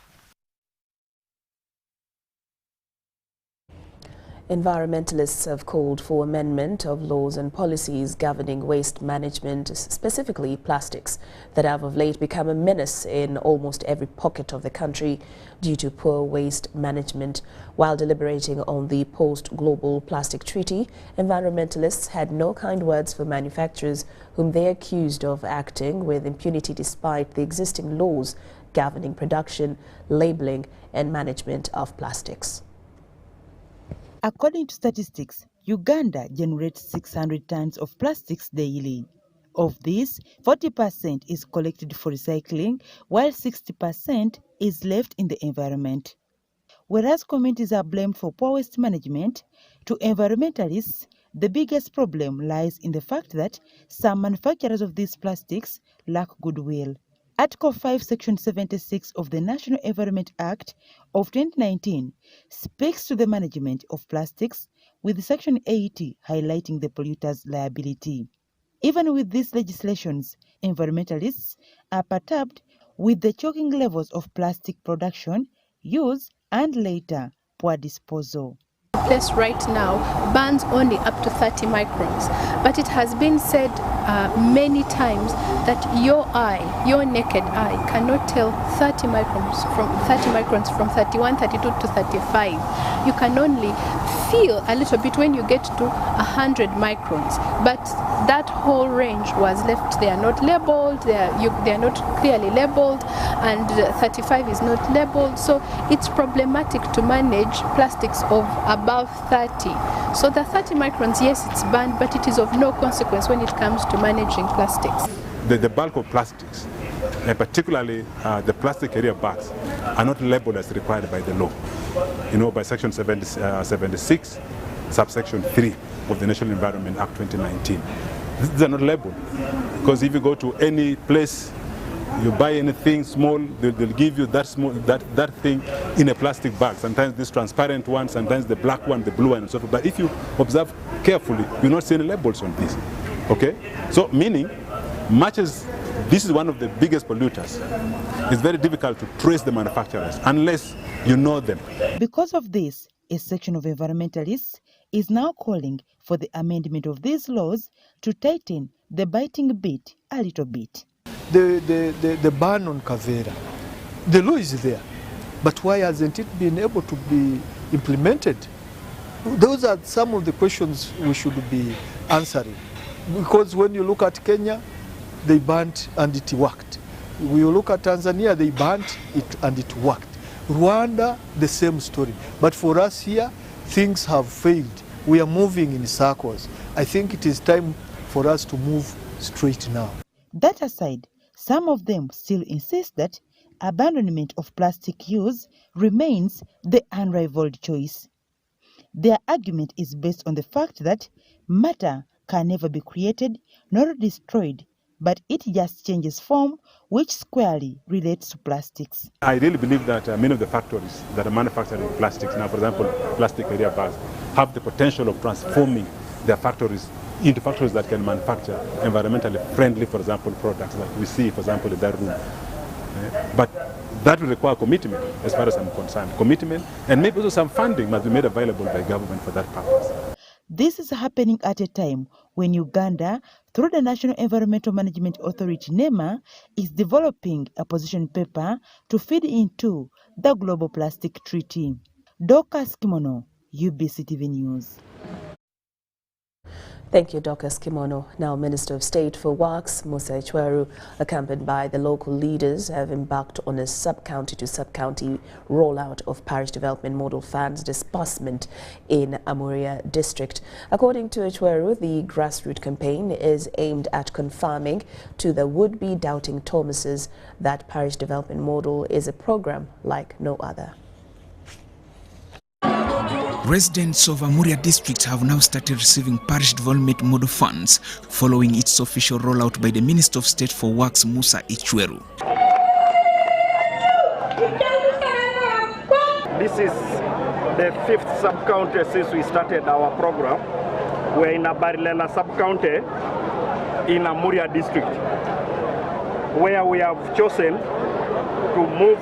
Environmentalists have called for amendment of laws and policies governing waste management, specifically plastics, that have of late become a menace in almost every pocket of the country due to poor waste management. While deliberating on the post-global plastic treaty, environmentalists had no kind words for manufacturers whom they accused of acting with impunity despite the existing laws governing production, labeling and management of plastics. According to statistics, Uganda generates 600 tons of plastics daily. Of this, 40% is collected for recycling, while 60% is left in the environment. Whereas communities are blamed for poor waste management, to environmentalists, the biggest problem lies in the fact that some manufacturers of these plastics lack goodwill. Article 5, Section 76 of the National Environment Act of 2019 speaks to the management of plastics, with Section 80 highlighting the polluter's liability. Even with these legislations, environmentalists are perturbed with the choking levels of plastic production, use, and later poor disposal. The place right now burns only up to 30 microns, but it has been said many times that your naked eye cannot tell 30 microns from 31, 32 to 35. You can only feel a little bit when you get to 100 microns, but that whole range was left there, not labeled, they are not clearly labeled, and 35 is not labeled, so it's problematic to manage plastics of above 30. So the 30 microns, yes, it's banned, but it is of no consequence when it comes to managing plastics. The bulk of plastics, and particularly the plastic carrier bags, are not labeled as required by the law. By Section 76, subsection 3 of the National Environment Act 2019. These are not labeled, because if you go to any place, you buy anything small, they'll give you that thing in a plastic bag. Sometimes this transparent one, sometimes the black one, the blue one, and so forth. But if you observe carefully, you'll not see any labels on this. Okay? So meaning, much as this is one of the biggest polluters, it's very difficult to trace the manufacturers unless you know them. Because of this, a section of environmentalists is now calling for the amendment of these laws to tighten the biting bit a little bit. The ban on Kavera, the law is there, but why hasn't it been able to be implemented? Those are some of the questions we should be answering. Because when you look at Kenya, they banned and it worked. When you look at Tanzania, they banned it and it worked. Rwanda, the same story. But for us here, things have failed. We are moving in circles. I think it is time for us to move straight now. That aside, some of them still insist that abandonment of plastic use remains the unrivaled choice. Their argument is based on the fact that matter can never be created nor destroyed, but it just changes form, which squarely relates to plastics. I really believe that many of the factories that are manufacturing plastics now, for example, plastic carrier bags, have the potential of transforming their factories into factories that can manufacture environmentally friendly, for example, products like we see, for example, in that room. But that will require commitment, as far as I'm concerned. Commitment, and maybe also some funding must be made available by government for that purpose. This is happening at a time when Uganda, through the National Environmental Management Authority, NEMA, is developing a position paper to feed into the Global Plastic Treaty. Dorcas Kimono, UBC TV News. Thank you, Dorcas Kimono. Now, Minister of State for Works, Musa Ichweru, accompanied by the local leaders, have embarked on a sub-county to sub-county rollout of parish development model funds disbursement in Amuria district. According to Ichweru, the grassroots campaign is aimed at confirming to the would-be doubting Thomases that parish development model is a program like no other. Residents of Amuria district have now started receiving parish development model funds following its official rollout by the Minister of State for Works, Musa Ichweru. This is the 5th sub-county since we started our program. We're in a Barilela sub-county in Amuria district, where we have chosen to move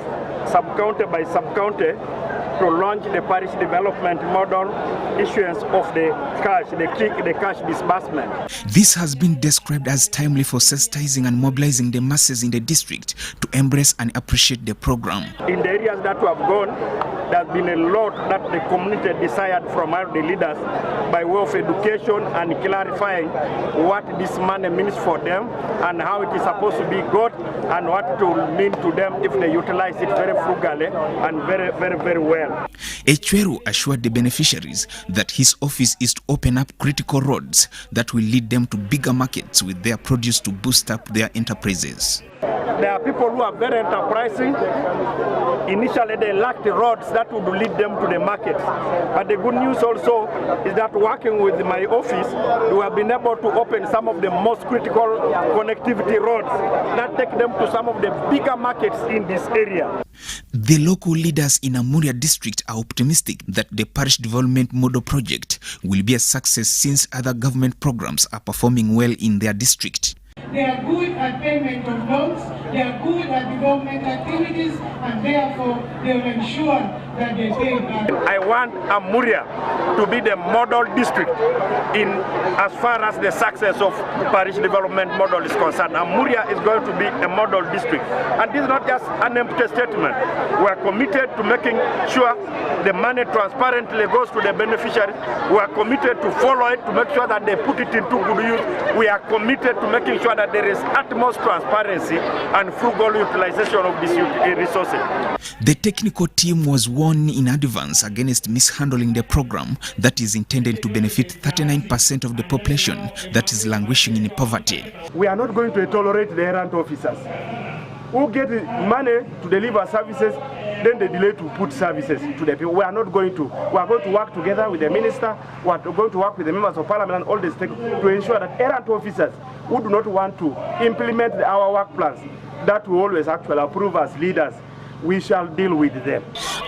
sub-county by sub-county to launch the parish development model, issuance of the cash disbursement. This has been described as timely for sensitizing and mobilizing the masses in the district to embrace and appreciate the program. In the areas that we have gone, there's been a lot that the community desired from the leaders by way of education and clarifying what this money means for them and how it is supposed to be got and what it will mean to them if they utilize it very frugally and very well. Echweru assured the beneficiaries that his office is to open up critical roads that will lead them to bigger markets with their produce to boost up their enterprises. There are people who are very enterprising. Initially, they lacked the roads that would lead them to the market. But the good news also is that working with my office, we have been able to open some of the most critical connectivity roads that take them to some of the bigger markets in this area. The local leaders in Amuria district are optimistic that the parish development model project will be a success since other government programs are performing well in their district. They are good at payment of loans, they are good at development activities, and therefore they will ensure that they pay back. I want Amuria to be the model district in as far as the success of parish development model is concerned. Amuria is going to be a model district. And this is not just an empty statement. We are committed to making sure the money transparently goes to the beneficiaries. We are committed to follow it, to make sure that they put it into good use. We are committed to making sure that there is utmost transparency and frugal utilization of these resources. The technical team was warned in advance against mishandling the program that is intended to benefit 39% of the population that is languishing in poverty. We are not going to tolerate the errant officers who get money to deliver services, then they delay to put services to the people. We are not going to. We are going to work together with the minister, we are going to work with the members of parliament and all the stakeholders to ensure that errant officers who do not want to implement our work plans that we always actually approve as leaders, we shall deal with them.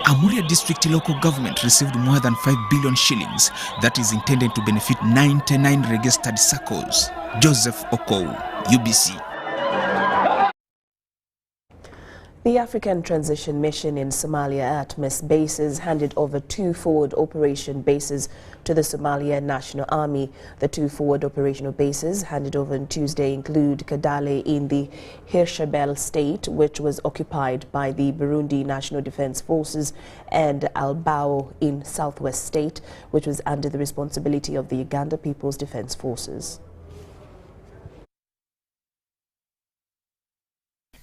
Amuria district local government received more than 5 billion shillings that is intended to benefit 99 registered circles. Joseph Okou, UBC. The African Transition Mission in Somalia, ATMIS bases, handed over 2 forward operation bases to the Somalia National Army. The 2 forward operational bases handed over on Tuesday include Kadale in the Hirshabelle state, which was occupied by the Burundi National Defense Forces, and Albao in Southwest State, which was under the responsibility of the Uganda People's Defense Forces.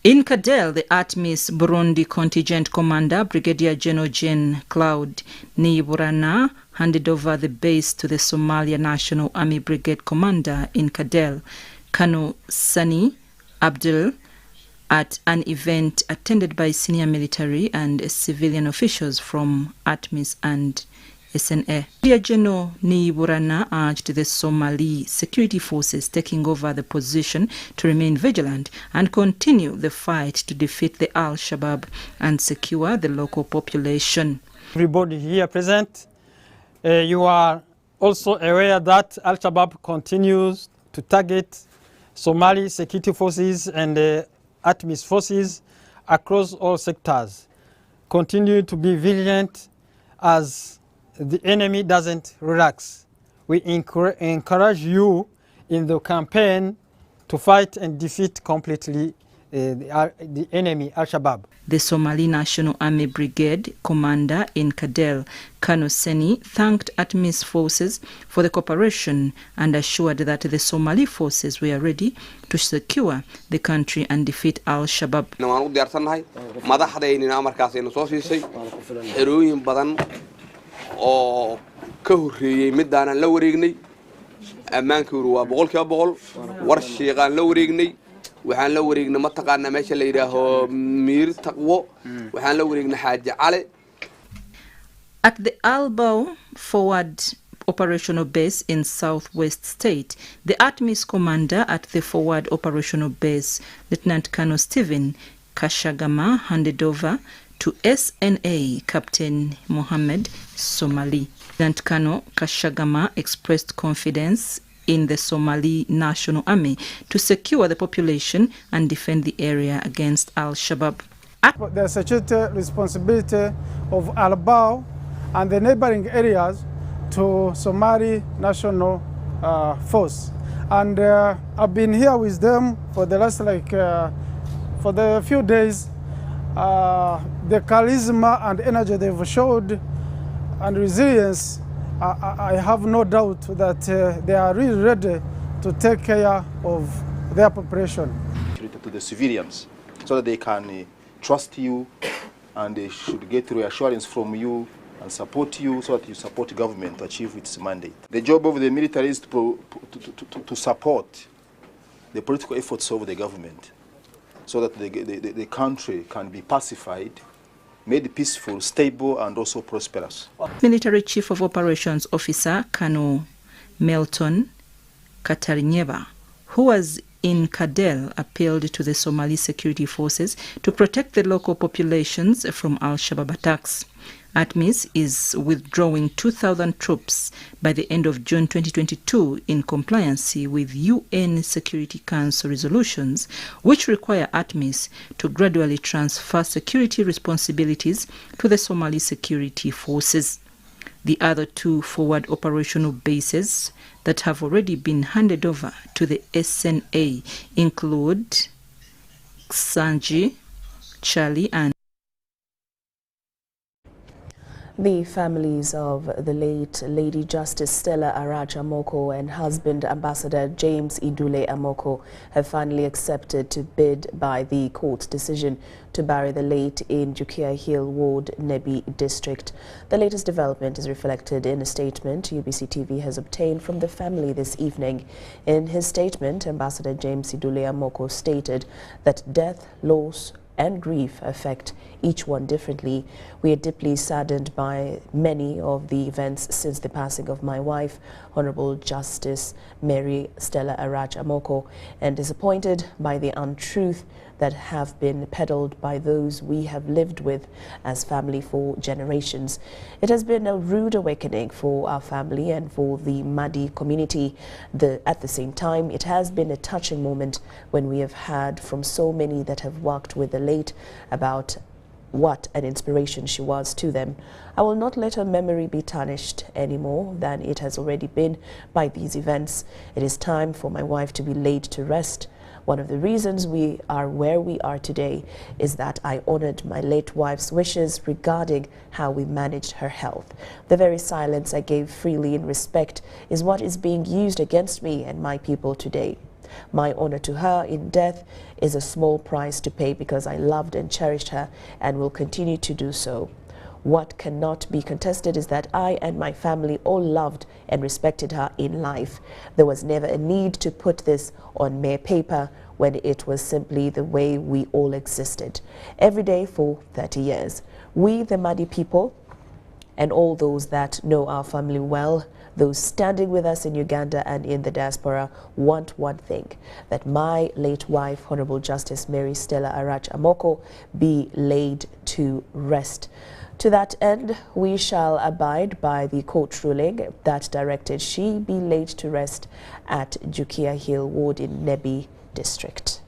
In Kadel, the ATMIS Burundi contingent commander, Brigadier General Jean-Claude Niyiburana, handed over the base to the Somalia National Army Brigade commander in Kadel, Colonel Sani Abdul, at an event attended by senior military and civilian officials from ATMIS and SNA. Brigadier General Niyiburana urged the Somali security forces taking over the position to remain vigilant and continue the fight to defeat the Al-Shabaab and secure the local population. Everybody here present, you are also aware that Al-Shabaab continues to target Somali security forces and ATMIS forces across all sectors. Continue to be vigilant as the enemy doesn't relax. We encourage you in the campaign to fight and defeat completely the enemy, Al-Shabaab. The Somali National Army Brigade commander in Kadel, Colonel Seni, thanked ATMIS forces for the cooperation and assured that the Somali forces were ready to secure the country and defeat Al-Shabaab. oo ka horeeyay midaan la wareegnay ammaankiiru waa 100% war sheeqan la wareegnay waxaan la wareegnay ma taqaana meesha la yiraahdo miir taqwo waxaan la wareegnay xaaji cali. At the Albao forward operational base in Southwest State, the ATMIS commander at the forward operational base, Lieutenant Colonel Stephen Kashagama, handed over to SNA Captain Mohammed Somali. Lieutenant Colonel Kashagama expressed confidence in the Somali National Army to secure the population and defend the area against Al-Shabaab. The security responsibility of Al-Bao and the neighboring areas to Somali National Force. And I've been here with them for the last for the few days. The charisma and energy they've showed and resilience, I have no doubt that they are really ready to take care of their population. To the civilians, so that they can trust you and they should get reassurance from you and support you so that you support the government to achieve its mandate. The job of the military is to support the political efforts of the government so that the country can be pacified, made peaceful, stable, and also prosperous. Military Chief of Operations Officer Colonel Melton Katarinyeva, who was in Kadel, appealed to the Somali security forces to protect the local populations from Al-Shabaab attacks. ATMIS is withdrawing 2,000 troops by the end of June 2022 in compliance with UN Security Council resolutions, which require ATMIS to gradually transfer security responsibilities to the Somali security forces. The other two forward operational bases that have already been handed over to the SNA include Sanji, Charlie, and the families of the late Lady Justice Stella Arach-Amoko and husband Ambassador James Idule Amoko have finally accepted to bid by the court's decision to bury the late in Jukia Hill Ward, Nebi District. The latest development is reflected in a statement UBC TV has obtained from the family this evening. In his statement, Ambassador James Idule Amoko stated that death, loss, and grief affect each one differently. We are deeply saddened by many of the events since the passing of my wife, Honorable Justice Mary Stella Arach-Amoko, and disappointed by the untruth that have been peddled by those we have lived with as family for generations. It has been a rude awakening for our family and for the Madi community. At the same time, it has been a touching moment when we have heard from so many that have worked with the late about what an inspiration she was to them. I will not let her memory be tarnished any more than it has already been by these events. It is time for my wife to be laid to rest. One of the reasons we are where we are today is that I honored my late wife's wishes regarding how we managed her health. The very silence I gave freely in respect is what is being used against me and my people today. My honor to her in death is a small price to pay because I loved and cherished her and will continue to do so. What cannot be contested is that I and my family all loved and respected her in life. There was never a need to put this on mere paper when it was simply the way we all existed. Every day for 30 years. We, the Madi people, and all those that know our family well, those standing with us in Uganda and in the diaspora, want one thing, that my late wife, Honorable Justice Mary Stella Arach-Amoko, be laid to rest. To that end, we shall abide by the court ruling that directed she be laid to rest at Jukia Hill Ward in Nebi District.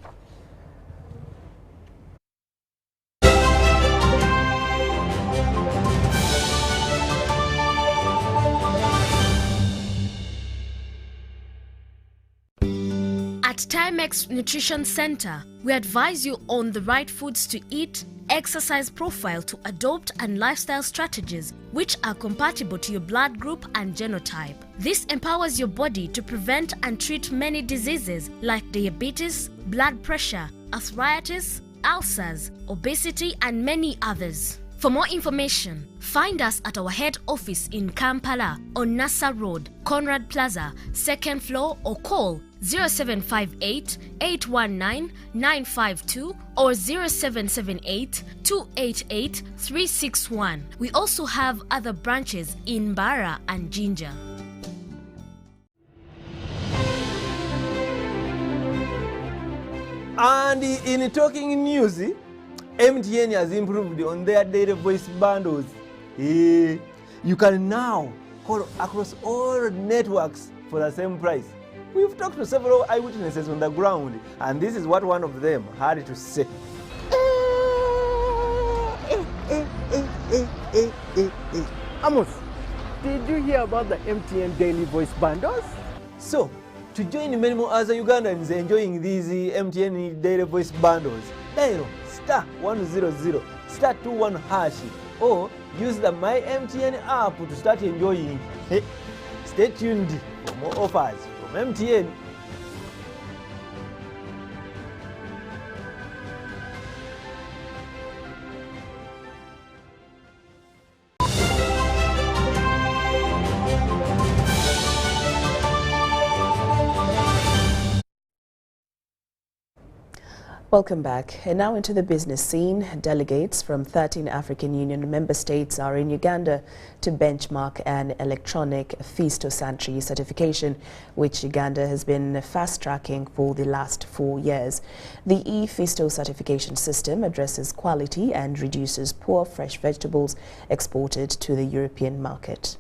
At Timex Nutrition Center, we advise you on the right foods to eat, exercise profile to adopt, and lifestyle strategies which are compatible to your blood group and genotype. This empowers your body to prevent and treat many diseases like diabetes, blood pressure, arthritis, ulcers, obesity, and many others. For more information, find us at our head office in Kampala on Nassa Road, Conrad Plaza, 2nd floor, or call 0758 819 952 or 0778 288 361. We also have other branches in Mbara and Jinja. And in talking news, MTN has improved on their data voice bundles. You can now call across all networks for the same price. We've talked to several eyewitnesses on the ground, and this is what one of them had to say. Amos, did you hear about the MTN daily voice bundles? So, to join many more other Ugandans enjoying these MTN daily voice bundles, dial *100 *21# or use the My MTN app to start enjoying. Stay tuned for more offers from MTN. Welcome back. And now into the business scene. Delegates from 13 African Union member states are in Uganda to benchmark an electronic phytosanitary certification, which Uganda has been fast-tracking for the last 4 years. The E-phyto certification system addresses quality and reduces poor fresh vegetables exported to the European market.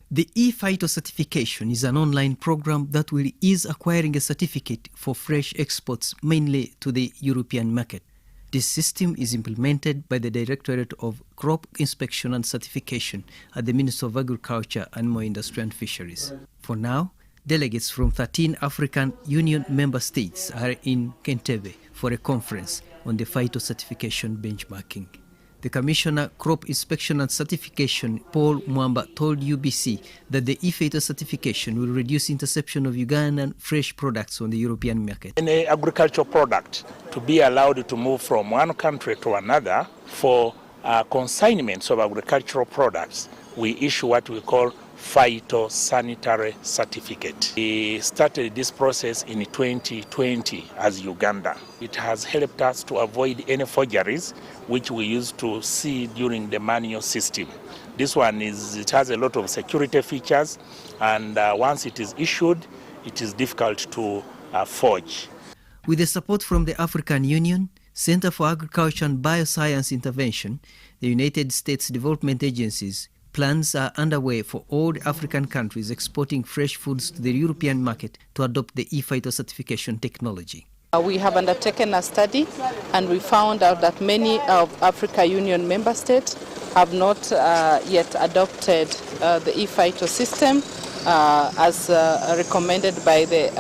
The E-phyto certification is an online program that will ease acquiring a certificate for fresh exports mainly to the European market. This system is implemented by the Directorate of Crop Inspection and Certification at the Ministry of Agriculture, Animal Industry and Fisheries. For now, delegates from 13 African Union member states are in Entebbe for a conference on the phyto certification benchmarking. The Commissioner Crop Inspection and Certification, Paul Mwamba, told UBC that the E-phyto certification will reduce interception of Ugandan fresh products on the European market. Any agricultural product to be allowed to move from one country to another for consignments of agricultural products, we issue what we call phytosanitary certificate. We started this process in 2020 as Uganda. It has helped us to avoid any forgeries which we used to see during the manual system. This one it has a lot of security features, and once it is issued, it is difficult to forge. With the support from the African Union, Center for Agriculture and Bioscience Intervention, the United States Development Agencies, plans are underway for all African countries exporting fresh foods to the European market to adopt the E-phyto certification technology. We have undertaken a study and we found out that many of African Union member states have not yet adopted the E-phyto system as recommended by the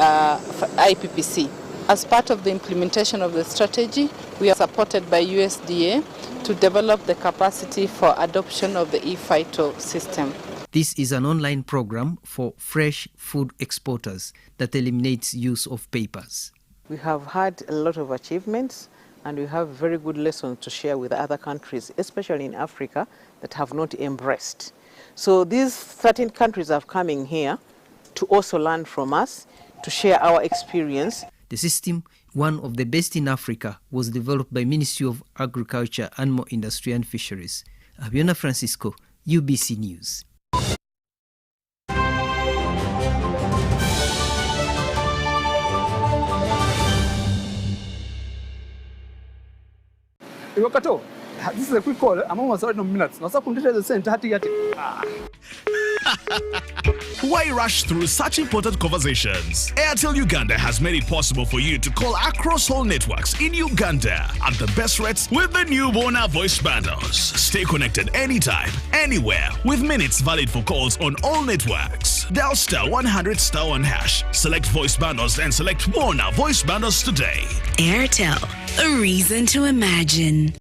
IPPC. As part of the implementation of the strategy, we are supported by USDA to develop the capacity for adoption of the E-phyto system. This is an online program for fresh food exporters that eliminates use of papers. We have had a lot of achievements and we have very good lessons to share with other countries, especially in Africa, that have not embraced. So these 13 countries are coming here to also learn from us, to share our experience. The system, one of the best in Africa, was developed by Ministry of Agriculture, Animal Industry and Fisheries. Abiona Francisco, UBC News. Iwakato, this is a quick call. I'm almost out of minutes. Now, the center. Why rush through such important conversations? Airtel Uganda has made it possible for you to call across all networks in Uganda at the best rates with the new Bona voice bundles. Stay connected anytime, anywhere, with minutes valid for calls on all networks. Dial *100*1#. Select voice bundles and select Bona voice bundles today. Airtel, a reason to imagine.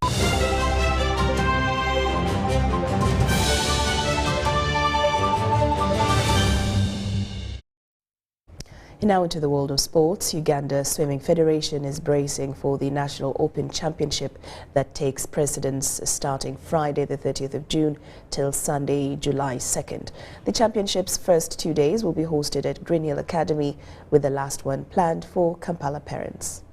Now into the world of sports. Uganda Swimming Federation is bracing for the National Open Championship that takes precedence starting Friday the 30th of June till Sunday, July 2nd. The championship's first 2 days will be hosted at Green Hill Academy, with the last one planned for Kampala parents.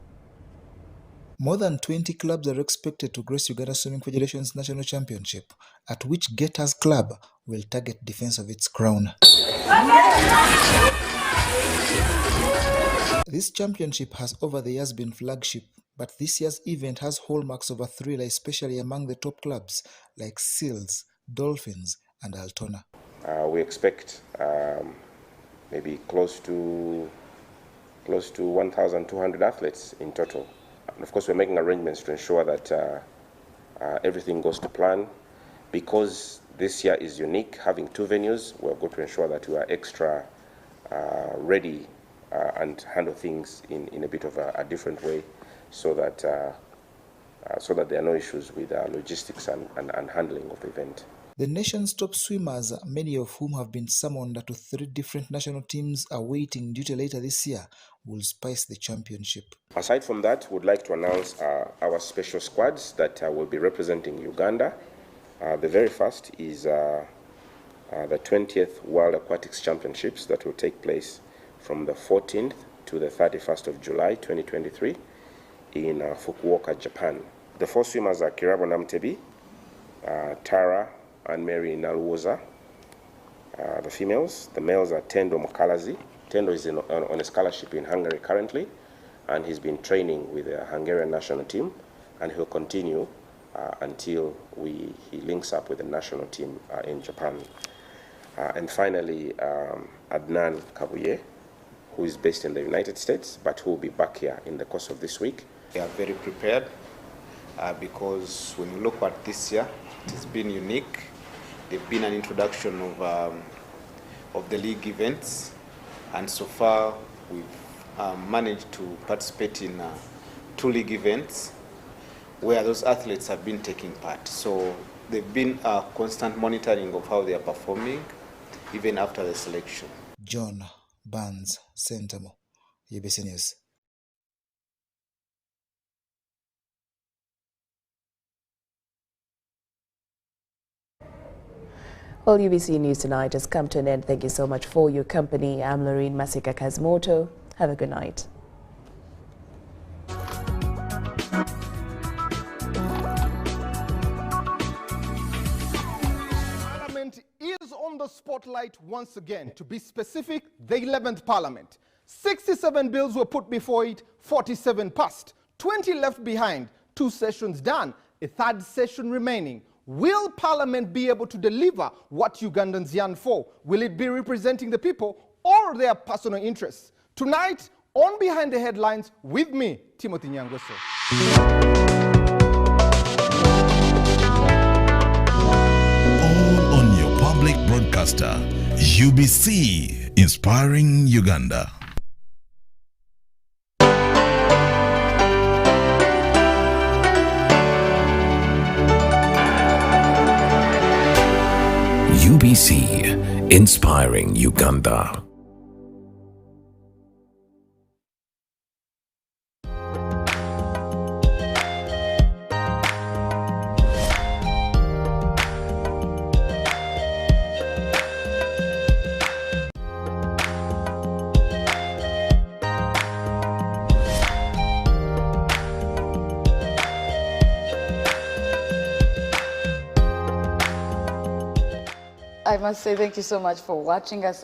More than 20 clubs are expected to grace Uganda Swimming Federation's National Championship, at which Gators Club will target defense of its crown. This championship has over the years been flagship, but this year's event has hallmarks of a thriller, especially among the top clubs like Seals, Dolphins and Altona. We expect maybe close to 1,200 athletes in total. And of course, we're making arrangements to ensure that everything goes to plan. Because this year is unique, having 2 venues, we're going to ensure that we are extra ready and handle things in a bit of a different way, so that there are no issues with logistics and handling of the event. The nation's top swimmers, many of whom have been summoned to 3 different national teams awaiting duty later this year, will spice the championship. Aside from that, we'd like to announce our special squads that will be representing Uganda. The very first is the 20th World Aquatics Championships that will take place from the 14th to the 31st of July 2023 in Fukuoka, Japan. The 4 swimmers are Kirabo Namtebi, Tara and Mary Nalwoza, the females. The males are Tendo Mokalazi. Tendo is on a scholarship in Hungary currently, and he's been training with the Hungarian national team, and he'll continue until he links up with the national team in Japan. And finally, Adnan Kabuye, who is based in the United States, but who will be back here in the course of this week. We are very prepared because when you look at this year, it has been unique. There's been an introduction of the league events, and so far we've managed to participate in 2 league events where those athletes have been taking part. So they've been constant monitoring of how they are performing, even after the selection. John Barnes, Sentamo, UBC News. Well, UBC News tonight has come to an end. Thank you so much for your company. I'm Lorraine Masika Kazimoto. Have a good night. Parliament is on the spotlight once again. To be specific, the 11th Parliament. 67 bills were put before it, 47 passed, 20 left behind, 2 sessions done, a 3rd session remaining. Will Parliament be able to deliver what Ugandans yearn for? Will it be representing the people or their personal interests? Tonight, on Behind the Headlines, with me, Timothy Nyangweso. All on your public broadcaster, UBC, inspiring Uganda. UBC, inspiring Uganda. I must say thank you so much for watching us